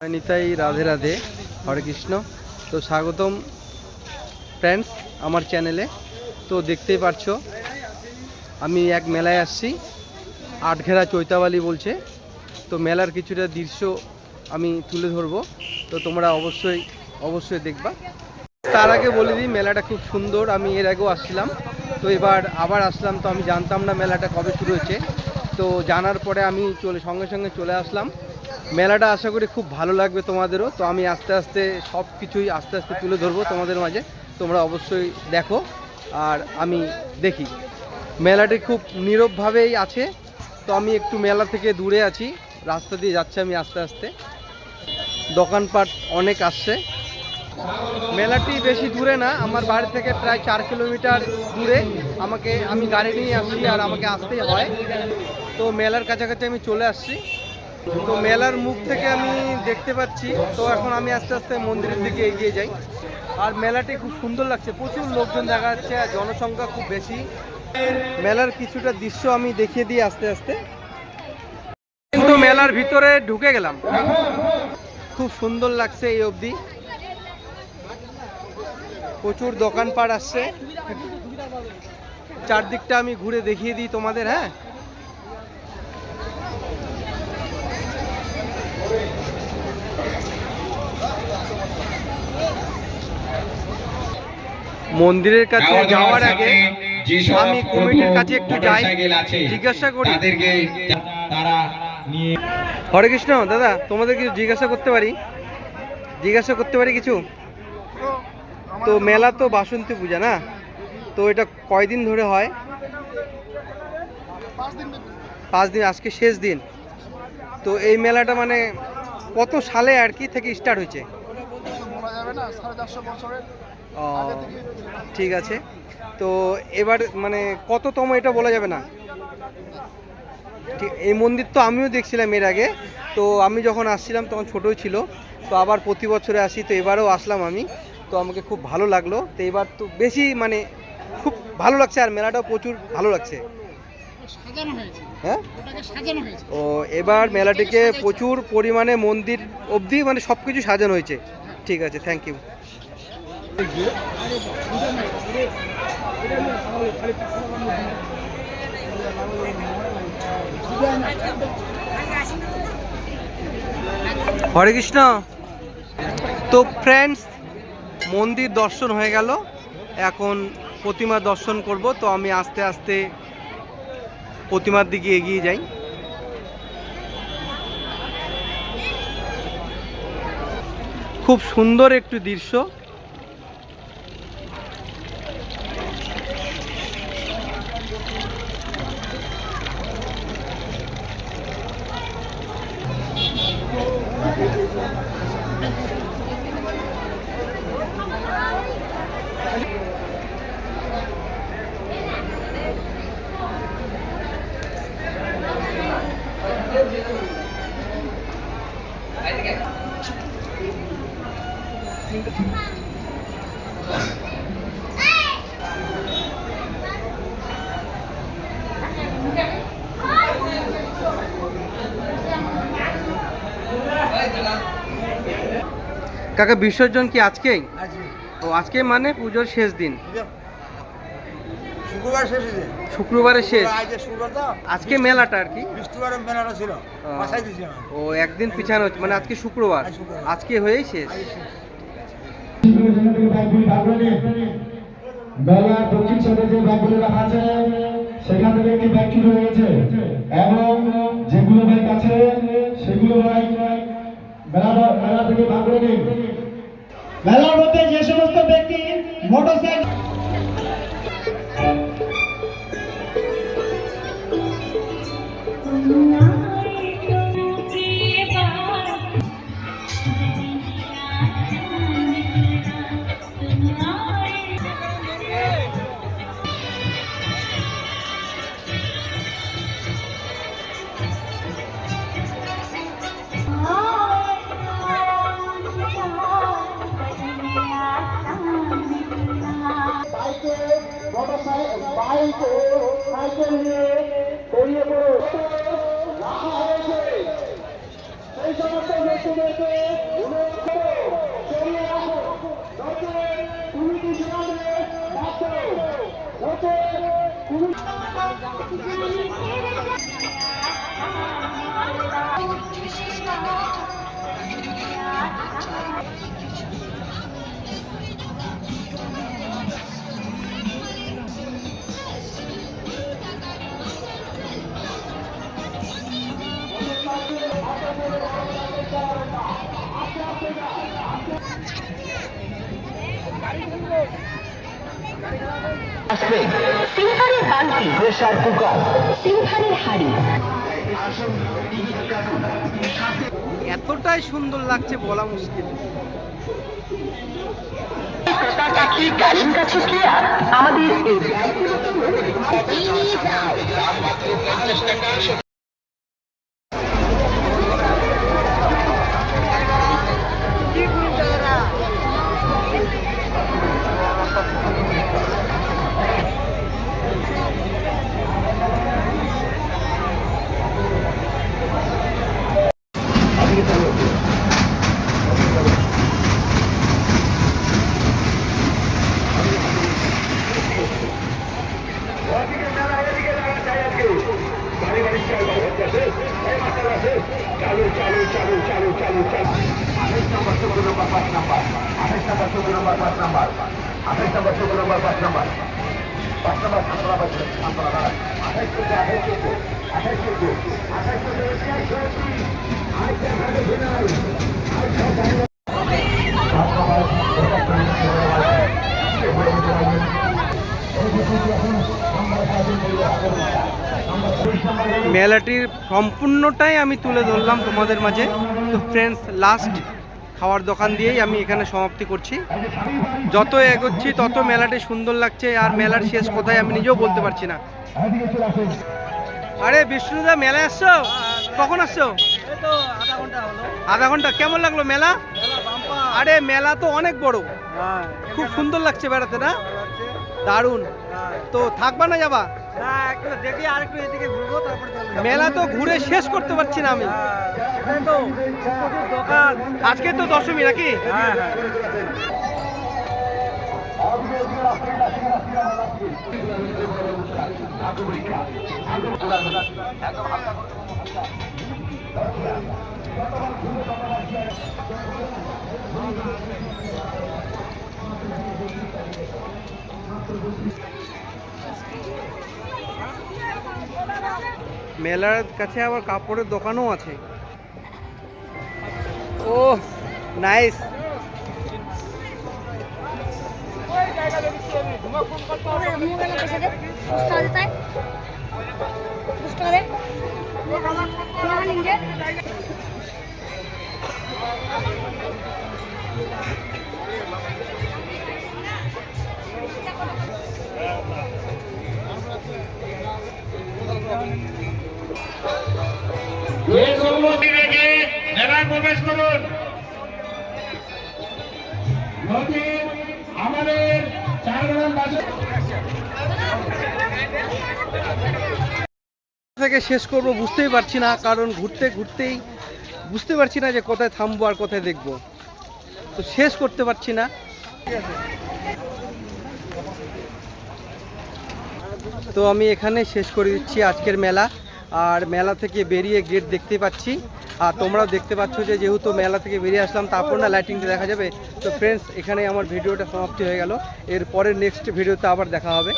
নিতাই রাধে রাধে, হরে কৃষ্ণ। তো স্বাগতম ফ্রেন্ডস আমার চ্যানেলে। তো দেখতেই পারছো আমি এক মেলায় আসছি, আটঘেরা চৈতাবালি বলছে। তো মেলার কিছুটা দৃশ্য আমি তুলে ধরবো, তো তোমরা অবশ্যই দেখবা। তার আগে বলে দিই, মেলাটা খুব সুন্দর। আমি এর আগেও আসছিলাম, তো এবার আবার আসলাম। তো আমি জানতাম না মেলাটা কবে শুরু হয়েছে, তো জানার পরে আমি সঙ্গে সঙ্গে চলে আসলাম। মেলাটা আশা করি খুব ভালো লাগবে তোমাদেরও। তো আমি আস্তে আস্তে সব কিছুই আস্তে আস্তে তুলে ধরবো তোমাদের মাঝে, তোমরা অবশ্যই দেখো আর আমি দেখি। মেলাটি খুব নীরবভাবেই আছে, তো আমি একটু মেলা থেকে দূরে আছি, রাস্তা দিয়ে যাচ্ছি আমি আস্তে আস্তে। দোকানপাট অনেক আসছে। মেলাটি বেশি দূরে না, আমার বাড়ি থেকে প্রায় 4 কিলোমিটার দূরে। আমি গাড়ি নিয়ে আসছি আর আমাকে আসতেই হয়। তো মেলার কাছাকাছি আমি চলে আসছি। তো মেলার মুখ থেকে আমি দেখতে পাচ্ছি। তো এখন আমি আস্তে আস্তে মন্দিরের দিকে এগিয়ে যাই। আর মেলাটি খুব সুন্দর লাগছে, প্রচুর লোকজন দেখা যাচ্ছে আর জনসংখ্যা খুব বেশি। মেলার কিছুটা দৃশ্য আমি দেখিয়ে দিই আস্তে আস্তে। কিন্তু মেলার ভিতরে ঢুকে গেলাম, খুব সুন্দর লাগছে এই অবধি। প্রচুর দোকানপাট আসছে, চারদিকটা আমি ঘুরে দেখিয়ে দিই তোমাদের। হ্যাঁ, মন্দিরের কাছে যাওয়ার আগে আমি কমিটির কাছে একটু যাই, জিজ্ঞাসা করি। হরে কৃষ্ণ দাদা, তোমাদের কিছু জিজ্ঞাসা করতে পারি কিছু? তো মেলা তো বাসন্তী পূজা না, তো এটা কয়দিন ধরে হয়? 5 দিন, আজকে শেষ দিন। তো এই মেলাটা মানে কত সালে আর কি থেকে স্টার্ট হয়েছে? ও, ঠিক আছে। তো এবার মানে কততম এটা বলা যাবে না। ঠিক, এই মন্দির তো আমিও দেখছিলাম এর আগে। তো আমি যখন আসছিলাম তখন ছোটোই ছিল, তো আবার প্রতি বছরে আসি। তো এবারেও আসলাম আমি, তো আমাকে খুব ভালো লাগলো। তো এবার তো বেশি মানে খুব ভালো লাগছে, আর মেলাটাও প্রচুর ভালো লাগছে। হ্যাঁ, ও এবার মেলাটিকে প্রচুর পরিমাণে মন্দির অবধি মানে সব কিছু সাজানো হয়েছে। ঠিক আছে, থ্যাংক ইউ। হরে কৃষ্ণ। তো ফ্রেন্ডস, মন্দির দর্শন হয়ে গেল, এখন প্রতিমা দর্শন করব। তো আমি আস্তে আস্তে প্রতিমার দিকে এগিয়ে যাই। খুব সুন্দর একটু দৃশ্য। কাকা, বিসর্জন কি আজকেই? ও, আজকে মানে পুজোর শেষ দিন, শুক্রবারে শেষ। আজকে মেলাটা আর কি, ও একদিন পিছানো হচ্ছে, মানে আজকে শুক্রবার, আজকে হয়েই শেষ। মেলার দক্ষিণ সাইডে যে ব্যাগগুলো রাখা আছে সেখান থেকে একটি ব্যাগ চুরি হয়ে গেছে, এবং যেগুলো ব্যাগ আছে সেগুলো ব্যাগ মেলা থেকে ভাগ করে নিন। মেলার মধ্যে যে সমস্ত ব্যক্তি মোটরসাইকেল বাইক ও সাইকেল নিয়ে বেরিয়ে পড়ো। সেই সমস্ত ব্যক্তিদেরকে স্প্রে, সিলভারের বালতি, প্রেসার কুকার, সিলভারের হাঁড়ি। এতটাই সুন্দর লাগছে বলা মুশকিল। ক্রেতাটা কি গাড়ির কাছে ক্রিয়া আমাদের এই মেলাটির সম্পূর্ণটাই আমি তুলে ধরলাম তোমাদের মাঝে। তো ফ্রেন্ডস, লাস্ট খাওয়ার দোকান দিয়েই আমি এখানে সমাপ্তি করছি। যত এগোচ্ছি তত মেলাটি সুন্দর লাগছে, আর মেলার শেষ কোথায় আমি নিজেও বলতে পারছি না। আরে বিষ্ণুদা, মেলায় আসছো? কখন আসছো? আধা ঘন্টা। কেমন লাগলো মেলা? আরে মেলা তো অনেক বড়, খুব সুন্দর লাগছে বেড়াতে, না? দারুণ। তো থাকবা না যাবা? মেলা তো ঘুরে শেষ করতে পারছি না আমি। আজকে তো দশমী নাকি? মেলার কাছে আবার কাপড়ের দোকানও আছে। ও নাইস। প্রবেশ করুন। আমাদের থেকে শেষ করব বুঝতেই পারছি না, কারণ ঘুরতে ঘুরতেই বুঝতে পারছি না যে কোথায় থামবো আর কোথায় দেখবো। তো শেষ করতে পারছি না। তো আমি এখানে শেষ করে দিচ্ছি আজকের মেলা। আর মেলা থেকে বেরিয়ে গেট দেখতে পাচ্ছি, আর তোমরাও দেখতে পাচ্ছ যে যেহেতু মেলা থেকে বেরিয়ে আসলাম, তারপর না লাইটিংটা দেখা যাবে। তো ফ্রেন্ডস, এখানে আমার ভিডিওটা সমাপ্তি হয়ে গেল। এর পরের নেক্সট ভিডিওতে আবার দেখা হবে।